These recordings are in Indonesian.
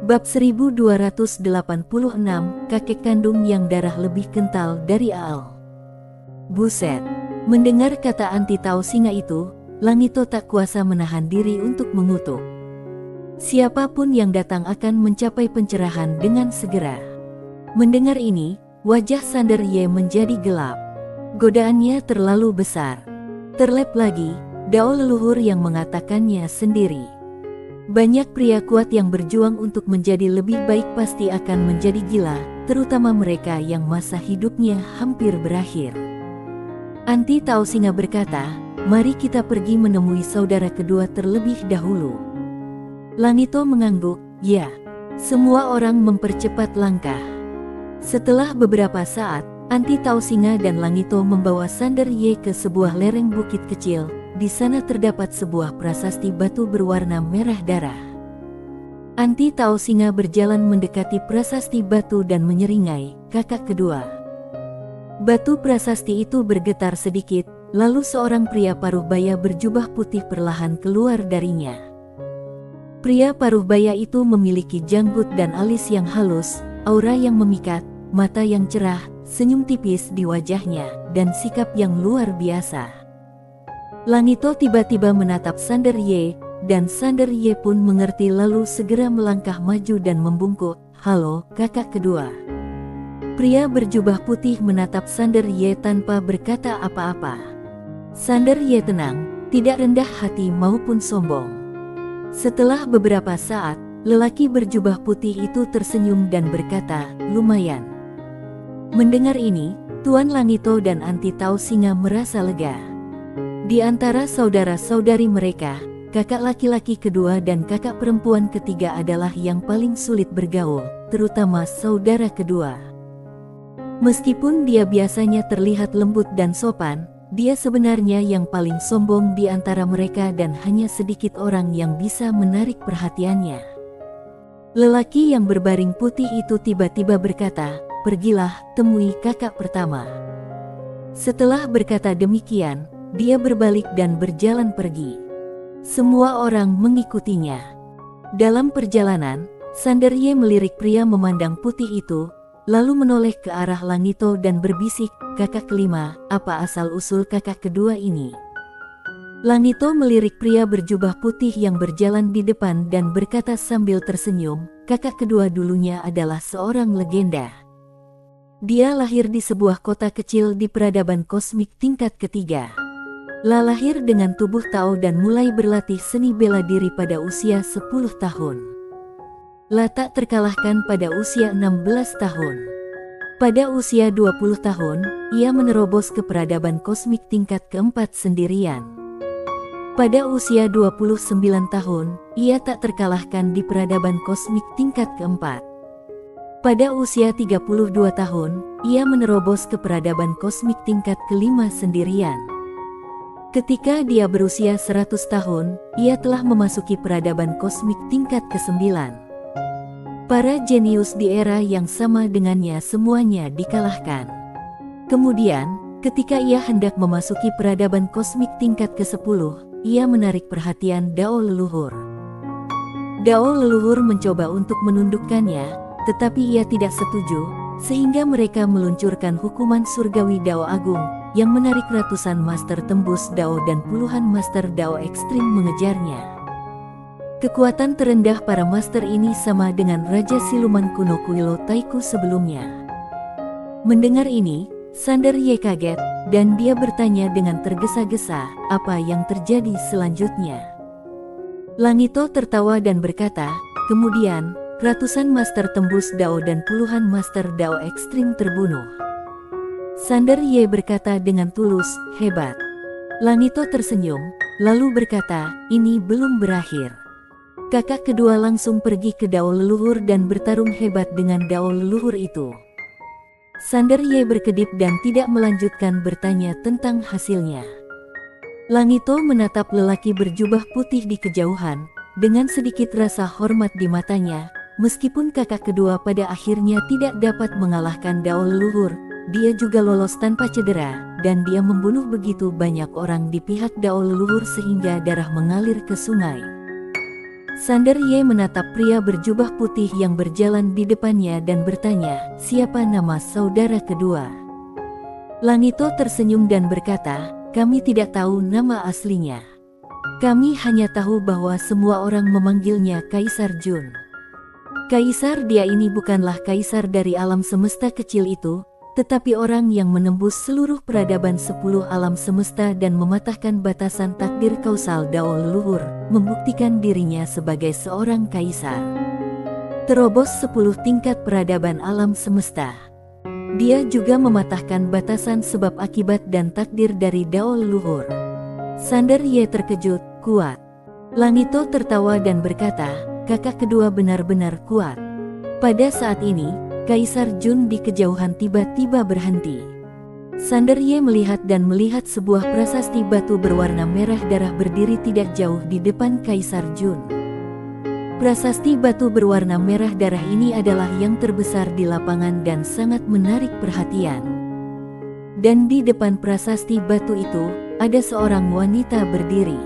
Bab 1286, kakek kandung yang darah lebih kental dari Aal. Buset! Mendengar kata Anti Tao Singa itu, Langito tak kuasa menahan diri untuk mengutuk. Siapapun yang datang akan mencapai pencerahan dengan segera. Mendengar ini, wajah Sander Ye menjadi gelap. Godaannya terlalu besar. Terlep lagi, dao leluhur yang mengatakannya sendiri. Banyak pria kuat yang berjuang untuk menjadi lebih baik pasti akan menjadi gila, terutama mereka yang masa hidupnya hampir berakhir. Anti Tao Singa berkata, mari kita pergi menemui saudara kedua terlebih dahulu. Langito mengangguk, ya. Semua orang mempercepat langkah. Setelah beberapa saat, Anti Tao Singa dan Langito membawa Sander Ye ke sebuah lereng bukit kecil. Di sana terdapat sebuah prasasti batu berwarna merah darah. Anti Tao Singa berjalan mendekati prasasti batu dan menyeringai, kakak kedua. Batu prasasti itu bergetar sedikit, lalu seorang pria paruh baya berjubah putih perlahan keluar darinya. Pria paruh baya itu memiliki janggut dan alis yang halus, aura yang memikat, mata yang cerah, senyum tipis di wajahnya, dan sikap yang luar biasa. Langito tiba-tiba menatap Sander Ye, dan Sander Ye pun mengerti lalu segera melangkah maju dan membungkuk, halo, kakak kedua. Pria berjubah putih menatap Sander Ye tanpa berkata apa-apa. Sander Ye tenang, tidak rendah hati maupun sombong. Setelah beberapa saat, lelaki berjubah putih itu tersenyum dan berkata, lumayan. Mendengar ini, Tuan Langito dan Anti Tao Singa merasa lega. Di antara saudara-saudari mereka, kakak laki-laki kedua dan kakak perempuan ketiga adalah yang paling sulit bergaul, terutama saudara kedua. Meskipun dia biasanya terlihat lembut dan sopan, dia sebenarnya yang paling sombong di antara mereka dan hanya sedikit orang yang bisa menarik perhatiannya. Lelaki yang berbaring putih itu tiba-tiba berkata, pergilah, temui kakak pertama. Setelah berkata demikian, dia berbalik dan berjalan pergi. Semua orang mengikutinya. Dalam perjalanan, Sander Ye melirik pria memandang putih itu, lalu menoleh ke arah Langito dan berbisik, kakak kelima, apa asal-usul kakak kedua ini? Langito melirik pria berjubah putih yang berjalan di depan dan berkata sambil tersenyum, kakak kedua dulunya adalah seorang legenda. Dia lahir di sebuah kota kecil di peradaban kosmik tingkat ketiga. Lahir dengan tubuh Tao dan mulai berlatih seni bela diri pada usia 10 tahun. Tak terkalahkan pada usia 16 tahun. Pada usia 20 tahun, ia menerobos ke peradaban kosmik tingkat keempat sendirian. Pada usia 29 tahun, ia tak terkalahkan di peradaban kosmik tingkat keempat. Pada usia 32 tahun, ia menerobos ke peradaban kosmik tingkat kelima sendirian. Ketika dia berusia 100 tahun, ia telah memasuki peradaban kosmik tingkat ke-9. Para jenius di era yang sama dengannya semuanya dikalahkan. Kemudian, ketika ia hendak memasuki peradaban kosmik tingkat ke-10, ia menarik perhatian dao leluhur. Dao leluhur mencoba untuk menundukkannya, tetapi ia tidak setuju, sehingga mereka meluncurkan hukuman surgawi Dao Agung, yang menarik ratusan master tembus Dao dan puluhan master Dao ekstrim mengejarnya. Kekuatan terendah para master ini sama dengan Raja Siluman kuno Kuilo Taiku sebelumnya. Mendengar ini, Sander Ye kaget, dan dia bertanya dengan tergesa-gesa, apa yang terjadi selanjutnya? Langito tertawa dan berkata, kemudian, ratusan master tembus Dao dan puluhan master Dao ekstrim terbunuh. Sander Ye berkata dengan tulus, hebat. Langito tersenyum, lalu berkata, ini belum berakhir. Kakak kedua langsung pergi ke Dao leluhur dan bertarung hebat dengan Dao leluhur itu. Sander Ye berkedip dan tidak melanjutkan bertanya tentang hasilnya. Langito menatap lelaki berjubah putih di kejauhan, dengan sedikit rasa hormat di matanya. Meskipun kakak kedua pada akhirnya tidak dapat mengalahkan Dao leluhur, dia juga lolos tanpa cedera, dan dia membunuh begitu banyak orang di pihak Dao leluhur sehingga darah mengalir ke sungai. Sander Ye menatap pria berjubah putih yang berjalan di depannya dan bertanya, siapa nama saudara kedua? Langito tersenyum dan berkata, kami tidak tahu nama aslinya. Kami hanya tahu bahwa semua orang memanggilnya Kaisar Jun. Kaisar dia ini bukanlah kaisar dari alam semesta kecil itu, tetapi orang yang menembus seluruh peradaban 10 alam semesta dan mematahkan batasan takdir kausal Dao leluhur, membuktikan dirinya sebagai seorang kaisar. Terobos 10 tingkat peradaban alam semesta. Dia juga mematahkan batasan sebab akibat dan takdir dari Dao leluhur. Sander Ye terkejut, kuat. Langito tertawa dan berkata, kakak kedua benar-benar kuat. Pada saat ini, Kaisar Jun di kejauhan tiba-tiba berhenti. Sander Ye melihat sebuah prasasti batu berwarna merah darah berdiri tidak jauh di depan Kaisar Jun. Prasasti batu berwarna merah darah ini adalah yang terbesar di lapangan dan sangat menarik perhatian. Dan di depan prasasti batu itu, ada seorang wanita berdiri.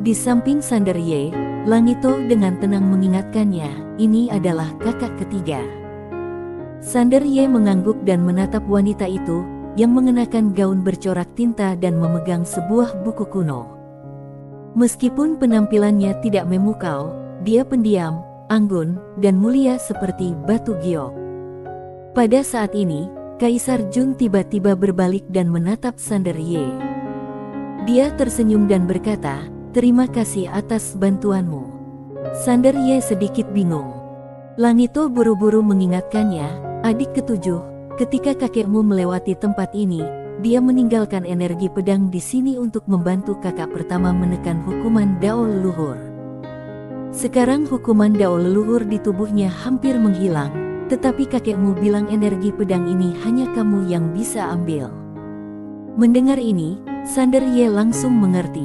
Di samping Sander Ye, Langito dengan tenang mengingatkannya, ini adalah kakak ketiga. Sander Ye mengangguk dan menatap wanita itu, yang mengenakan gaun bercorak tinta dan memegang sebuah buku kuno. Meskipun penampilannya tidak memukau, dia pendiam, anggun, dan mulia seperti batu giok. Pada saat ini, Kaisar Jun tiba-tiba berbalik dan menatap Sander Ye. Dia tersenyum dan berkata, terima kasih atas bantuanmu. Sander Ye sedikit bingung. Langito buru-buru mengingatkannya, adik ketujuh, ketika kakekmu melewati tempat ini, dia meninggalkan energi pedang di sini untuk membantu kakak pertama menekan hukuman Dao leluhur. Sekarang hukuman Dao leluhur di tubuhnya hampir menghilang, tetapi kakekmu bilang energi pedang ini hanya kamu yang bisa ambil. Mendengar ini, Sander Ye langsung mengerti.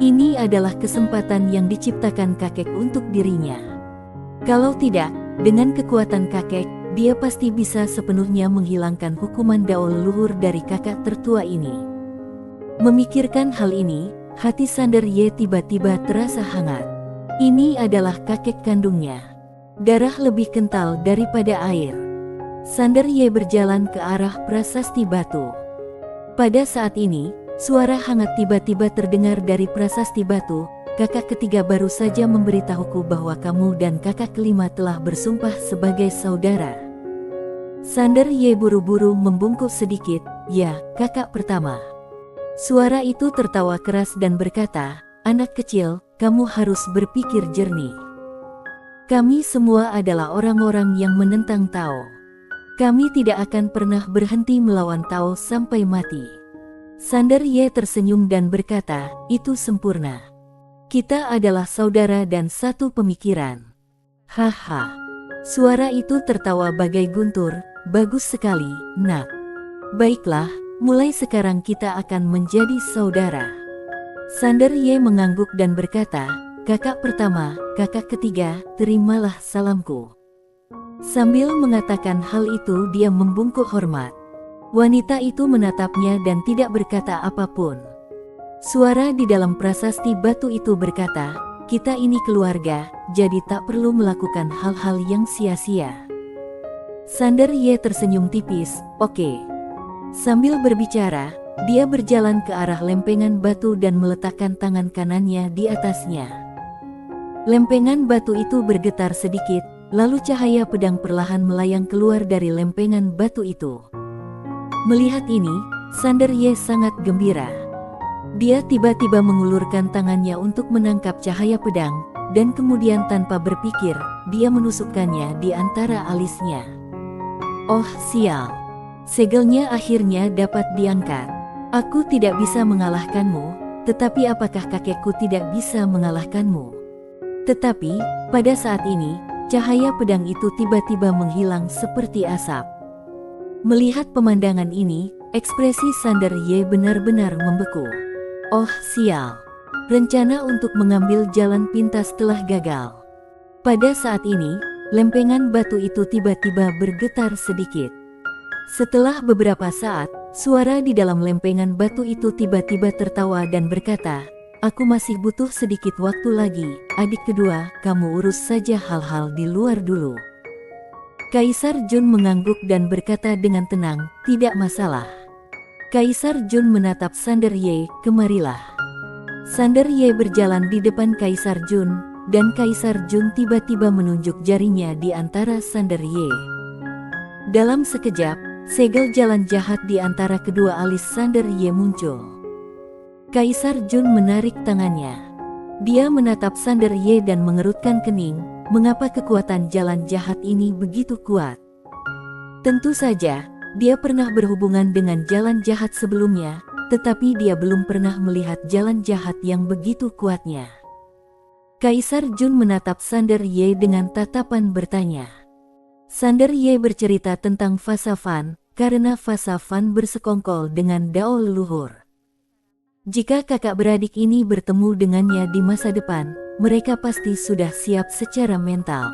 Ini adalah kesempatan yang diciptakan kakek untuk dirinya. Kalau tidak, dengan kekuatan kakek, dia pasti bisa sepenuhnya menghilangkan hukuman Dao leluhur dari kakak tertua ini. Memikirkan hal ini, hati Sander Ye tiba-tiba terasa hangat. Ini adalah kakek kandungnya. Darah lebih kental daripada air. Sander Ye berjalan ke arah prasasti batu. Pada saat ini, suara hangat tiba-tiba terdengar dari prasasti batu. Kakak ketiga baru saja memberitahuku bahwa kamu dan kakak kelima telah bersumpah sebagai saudara. Sander Ye buru-buru membungkuk sedikit, ya, kakak pertama. Suara itu tertawa keras dan berkata, anak kecil, kamu harus berpikir jernih. Kami semua adalah orang-orang yang menentang Tao. Kami tidak akan pernah berhenti melawan Tao sampai mati. Sander Ye tersenyum dan berkata, itu sempurna. Kita adalah saudara dan satu pemikiran. Haha. Suara itu tertawa bagai guntur, bagus sekali, nak. Baiklah, mulai sekarang kita akan menjadi saudara. Sander Ye mengangguk dan berkata, kakak pertama, kakak ketiga, terimalah salamku. Sambil mengatakan hal itu dia membungkuk hormat. Wanita itu menatapnya dan tidak berkata apapun. Suara di dalam prasasti batu itu berkata, kita ini keluarga, jadi tak perlu melakukan hal-hal yang sia-sia. Sander Ye tersenyum tipis, oke. Sambil berbicara, dia berjalan ke arah lempengan batu dan meletakkan tangan kanannya di atasnya. Lempengan batu itu bergetar sedikit, lalu cahaya pedang perlahan melayang keluar dari lempengan batu itu. Melihat ini, Sander Ye sangat gembira. Dia tiba-tiba mengulurkan tangannya untuk menangkap cahaya pedang, dan kemudian tanpa berpikir, dia menusukkannya di antara alisnya. Oh sial! Segelnya akhirnya dapat diangkat. Aku tidak bisa mengalahkanmu, tetapi apakah kakekku tidak bisa mengalahkanmu? Tetapi, pada saat ini, cahaya pedang itu tiba-tiba menghilang seperti asap. Melihat pemandangan ini, ekspresi Sander Ye benar-benar membeku. Oh sial! Rencana untuk mengambil jalan pintas telah gagal. Pada saat ini, lempengan batu itu tiba-tiba bergetar sedikit. Setelah beberapa saat, suara di dalam lempengan batu itu tiba-tiba tertawa dan berkata, Aku masih butuh sedikit waktu lagi. Adik kedua, kamu urus saja hal-hal di luar dulu. Kaisar Jun mengangguk dan berkata dengan tenang, tidak masalah. Kaisar Jun menatap Sander Ye, kemarilah. Sander Ye berjalan di depan Kaisar Jun, dan Kaisar Jun tiba-tiba menunjuk jarinya di antara Sander Ye. Dalam sekejap, segel jalan jahat di antara kedua alis Sander Ye muncul. Kaisar Jun menarik tangannya. Dia menatap Sander Ye dan mengerutkan kening, mengapa kekuatan jalan jahat ini begitu kuat? Tentu saja, dia pernah berhubungan dengan jalan jahat sebelumnya, tetapi dia belum pernah melihat jalan jahat yang begitu kuatnya. Kaisar Jun menatap Sander Ye dengan tatapan bertanya. Sander Ye bercerita tentang Fasa Fan, karena Fasa Fan bersekongkol dengan Dao leluhur. Jika kakak beradik ini bertemu dengannya di masa depan, mereka pasti sudah siap secara mental.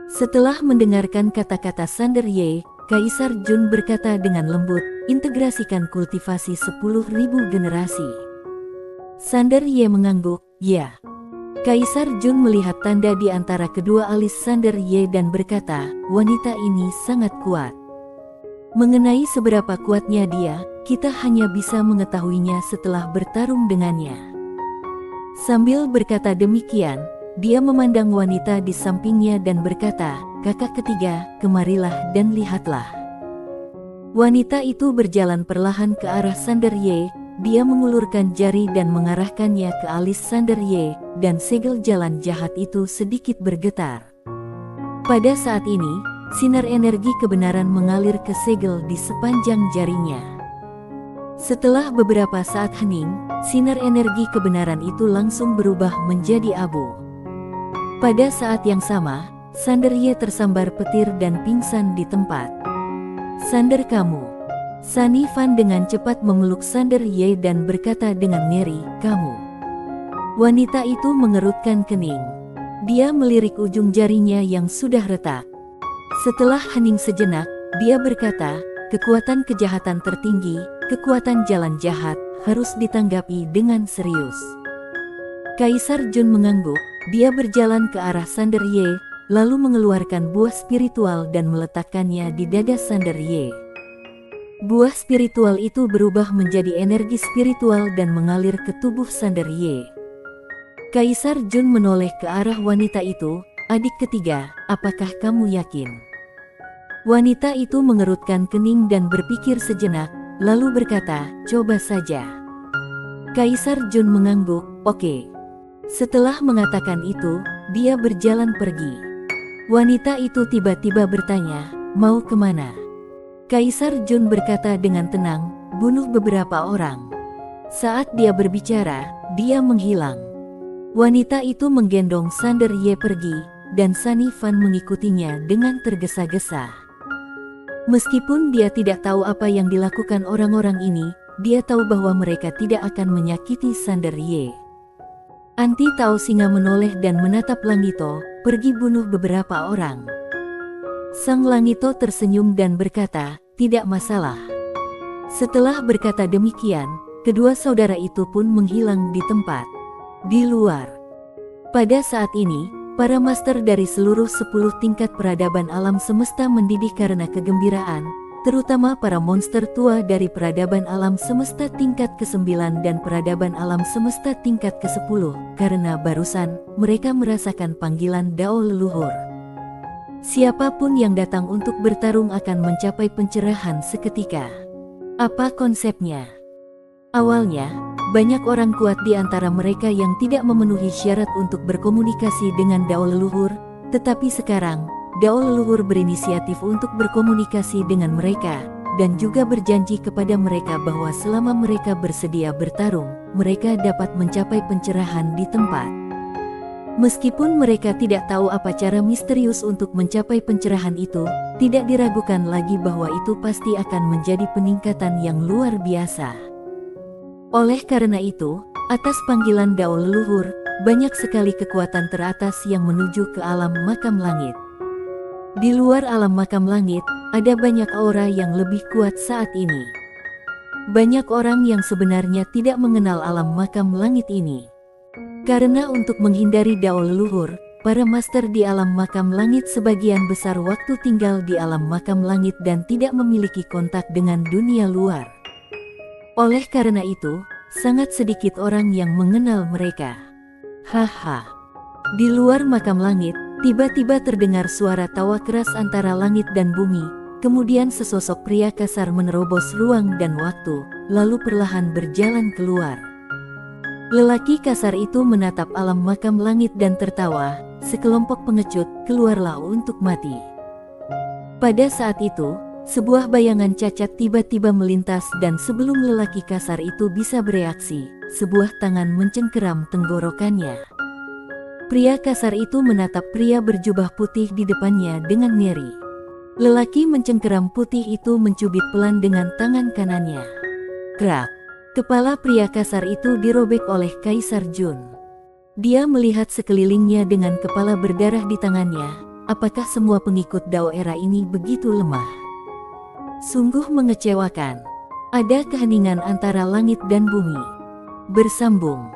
Setelah mendengarkan kata-kata Sander Ye, Kaisar Jun berkata dengan lembut, integrasikan kultivasi 10.000 generasi. Sander Ye mengangguk, ya. Kaisar Jun melihat tanda di antara kedua alis Sander Ye dan berkata, wanita ini sangat kuat. Mengenai seberapa kuatnya dia, kita hanya bisa mengetahuinya setelah bertarung dengannya. Sambil berkata demikian, dia memandang wanita di sampingnya dan berkata, kakak ketiga, kemarilah dan lihatlah. Wanita itu berjalan perlahan ke arah Sander Ye. Dia mengulurkan jari dan mengarahkannya ke alis Sander Ye, dan segel jalan jahat itu sedikit bergetar. Pada saat ini, sinar energi kebenaran mengalir ke segel di sepanjang jarinya. Setelah beberapa saat hening, sinar energi kebenaran itu langsung berubah menjadi abu. Pada saat yang sama, Sander Ye tersambar petir dan pingsan di tempat. Sander kamu. Sunny Fan dengan cepat memeluk Sander Ye dan berkata dengan ngeri, kamu. Wanita itu mengerutkan kening. Dia melirik ujung jarinya yang sudah retak. Setelah hening sejenak, dia berkata, kekuatan kejahatan tertinggi, kekuatan jalan jahat, harus ditanggapi dengan serius. Kaisar Jun mengangguk, dia berjalan ke arah Sander Ye, lalu mengeluarkan buah spiritual dan meletakkannya di dada Sander Ye. Buah spiritual itu berubah menjadi energi spiritual dan mengalir ke tubuh Sander Ye. Kaisar Jun menoleh ke arah wanita itu, adik ketiga, apakah kamu yakin? Wanita itu mengerutkan kening dan berpikir sejenak, lalu berkata, coba saja. Kaisar Jun mengangguk, oke. Setelah mengatakan itu, dia berjalan pergi. Wanita itu tiba-tiba bertanya, mau kemana? Kaisar Jun berkata dengan tenang, bunuh beberapa orang. Saat dia berbicara, dia menghilang. Wanita itu menggendong Sander Ye pergi, dan Sunny Fan mengikutinya dengan tergesa-gesa. Meskipun dia tidak tahu apa yang dilakukan orang-orang ini, dia tahu bahwa mereka tidak akan menyakiti Sander Ye. Anti Tao Singa menoleh dan menatap Langito, pergi bunuh beberapa orang. Sang Langito tersenyum dan berkata, tidak masalah. Setelah berkata demikian, kedua saudara itu pun menghilang di tempat. Di luar. Pada saat ini, para master dari seluruh 10 tingkat peradaban alam semesta mendidih karena kegembiraan, terutama para monster tua dari peradaban alam semesta tingkat ke-9 dan peradaban alam semesta tingkat ke-10, karena barusan mereka merasakan panggilan Dao leluhur. Siapapun yang datang untuk bertarung akan mencapai pencerahan seketika. Apa konsepnya? Awalnya, banyak orang kuat di antara mereka yang tidak memenuhi syarat untuk berkomunikasi dengan Dao leluhur, tetapi sekarang, Dao leluhur berinisiatif untuk berkomunikasi dengan mereka, dan juga berjanji kepada mereka bahwa selama mereka bersedia bertarung, mereka dapat mencapai pencerahan di tempat. Meskipun mereka tidak tahu apa cara misterius untuk mencapai pencerahan itu, tidak diragukan lagi bahwa itu pasti akan menjadi peningkatan yang luar biasa. Oleh karena itu, atas panggilan Dao leluhur, banyak sekali kekuatan teratas yang menuju ke alam makam langit. Di luar alam makam langit, ada banyak aura yang lebih kuat saat ini. Banyak orang yang sebenarnya tidak mengenal alam makam langit ini. Karena untuk menghindari dao leluhur, para master di alam makam langit sebagian besar waktu tinggal di alam makam langit dan tidak memiliki kontak dengan dunia luar. Oleh karena itu, sangat sedikit orang yang mengenal mereka. Haha. Di luar makam langit, tiba-tiba terdengar suara tawa keras antara langit dan bumi. Kemudian sesosok pria kasar menerobos ruang dan waktu, lalu perlahan berjalan keluar. Lelaki kasar itu menatap alam makam langit dan tertawa, sekelompok pengecut keluarlah untuk mati. Pada saat itu, sebuah bayangan cacat tiba-tiba melintas dan sebelum lelaki kasar itu bisa bereaksi, sebuah tangan mencengkeram tenggorokannya. Pria kasar itu menatap pria berjubah putih di depannya dengan ngeri. Lelaki mencengkeram putih itu mencubit pelan dengan tangan kanannya. Krak! Kepala pria kasar itu dirobek oleh Kaisar Jun. Dia melihat sekelilingnya dengan kepala berdarah di tangannya. Apakah semua pengikut Dao era ini begitu lemah? Sungguh mengecewakan. Ada keheningan antara langit dan bumi. Bersambung.